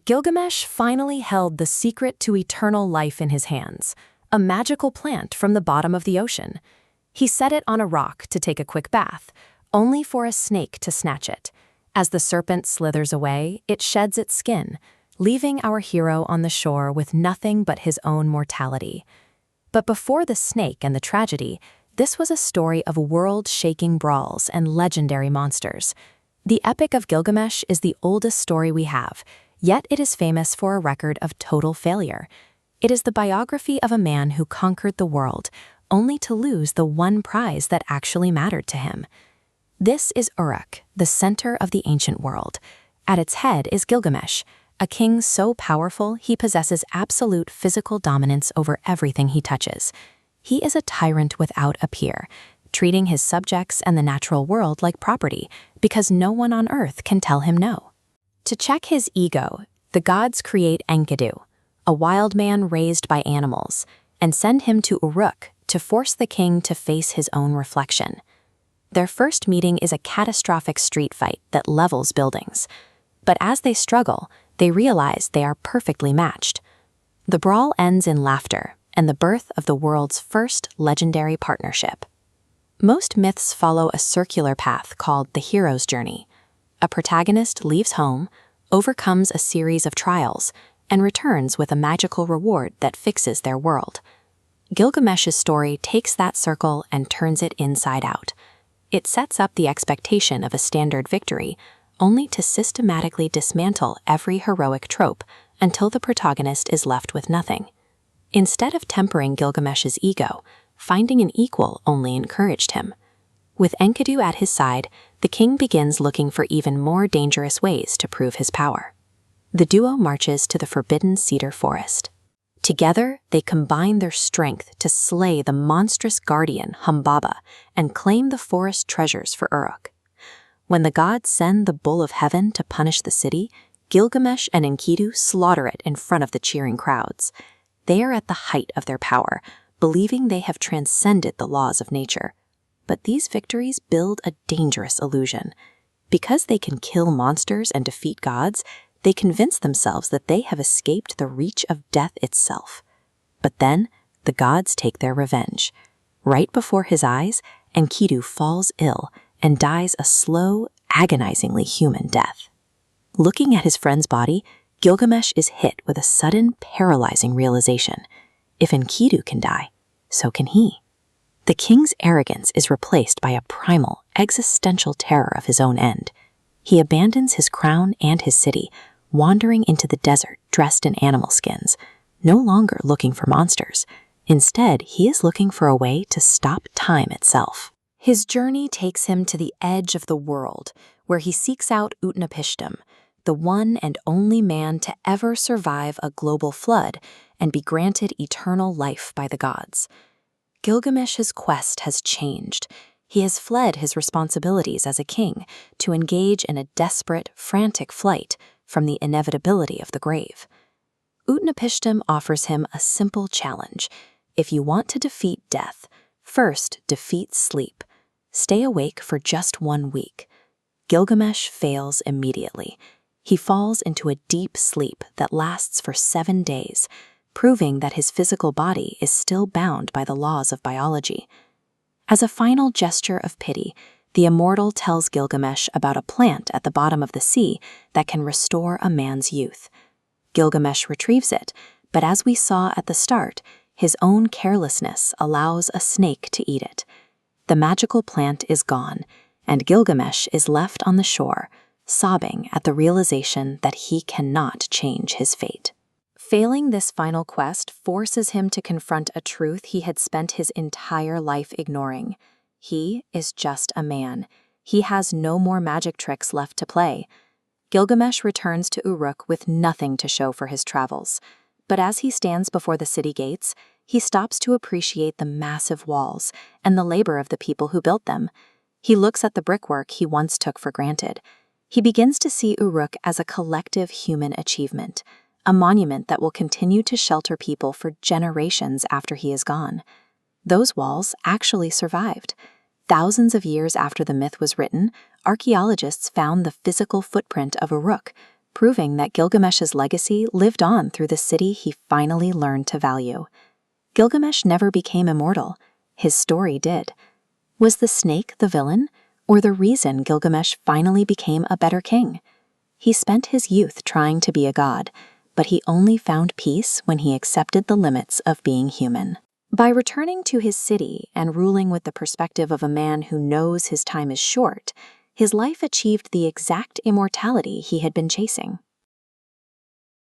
Gilgamesh finally held the secret to eternal life in his hands, a magical plant from the bottom of the ocean. He set it on a rock to take a quick bath, only for a snake to snatch it. As the serpent slithers away, it sheds its skin, leaving our hero on the shore with nothing but his own mortality. But before the snake and the tragedy, this was a story of world-shaking brawls and legendary monsters. The Epic of Gilgamesh is the oldest story we have, yet it is famous for a record of total failure. It is the biography of a man who conquered the world, only to lose the one prize that actually mattered to him. This is Uruk, the center of the ancient world. At its head is Gilgamesh, a king so powerful he possesses absolute physical dominance over everything he touches. He is a tyrant without a peer, treating his subjects and the natural world like property because no one on earth can tell him no. To check his ego, the gods create Enkidu, a wild man raised by animals, and send him to Uruk to force the king to face his own reflection. Their first meeting is a catastrophic street fight that levels buildings. But as they struggle, they realize they are perfectly matched. The brawl ends in laughter and the birth of the world's first legendary partnership. Most myths follow a circular path called the hero's journey. A protagonist leaves home, overcomes a series of trials, and returns with a magical reward that fixes their world. Gilgamesh's story takes that circle and turns it inside out. It sets up the expectation of a standard victory, only to systematically dismantle every heroic trope until the protagonist is left with nothing. Instead of tempering Gilgamesh's ego, finding an equal only encouraged him. With Enkidu at his side, the king begins looking for even more dangerous ways to prove his power. The duo marches to the forbidden cedar forest. Together, they combine their strength to slay the monstrous guardian Humbaba and claim the forest treasures for Uruk. When the gods send the bull of heaven to punish the city, Gilgamesh and Enkidu slaughter it in front of the cheering crowds. They are at the height of their power, believing they have transcended the laws of nature. But these victories build a dangerous illusion. Because they can kill monsters and defeat gods, they convince themselves that they have escaped the reach of death itself. But then, the gods take their revenge. Right before his eyes, Enkidu falls ill and dies a slow, agonizingly human death. Looking at his friend's body, Gilgamesh is hit with a sudden, paralyzing realization. If Enkidu can die, so can he. The king's arrogance is replaced by a primal, existential terror of his own end. He abandons his crown and his city, wandering into the desert dressed in animal skins, no longer looking for monsters. Instead, he is looking for a way to stop time itself. His journey takes him to the edge of the world, where he seeks out Utnapishtim, the one and only man to ever survive a global flood and be granted eternal life by the gods. Gilgamesh's quest has changed. He has fled his responsibilities as a king to engage in a desperate, frantic flight from the inevitability of the grave. Utnapishtim offers him a simple challenge. If you want to defeat death, first defeat sleep. Stay awake for just 1 week. Gilgamesh fails immediately. He falls into a deep sleep that lasts for 7 days, proving that his physical body is still bound by the laws of biology. As a final gesture of pity, the immortal tells Gilgamesh about a plant at the bottom of the sea that can restore a man's youth. Gilgamesh retrieves it, but as we saw at the start, his own carelessness allows a snake to eat it. The magical plant is gone, and Gilgamesh is left on the shore, sobbing at the realization that he cannot change his fate. Failing this final quest forces him to confront a truth he had spent his entire life ignoring. He is just a man. He has no more magic tricks left to play. Gilgamesh returns to Uruk with nothing to show for his travels. But as he stands before the city gates, he stops to appreciate the massive walls and the labor of the people who built them. He looks at the brickwork he once took for granted. He begins to see Uruk as a collective human achievement, a monument that will continue to shelter people for generations after he is gone. Those walls actually survived. Thousands of years after the myth was written, archaeologists found the physical footprint of Uruk, proving that Gilgamesh's legacy lived on through the city he finally learned to value. Gilgamesh never became immortal. His story did. Was the snake the villain, or the reason Gilgamesh finally became a better king? He spent his youth trying to be a god, but he only found peace when he accepted the limits of being human. By returning to his city and ruling with the perspective of a man who knows his time is short, his life achieved the exact immortality he had been chasing.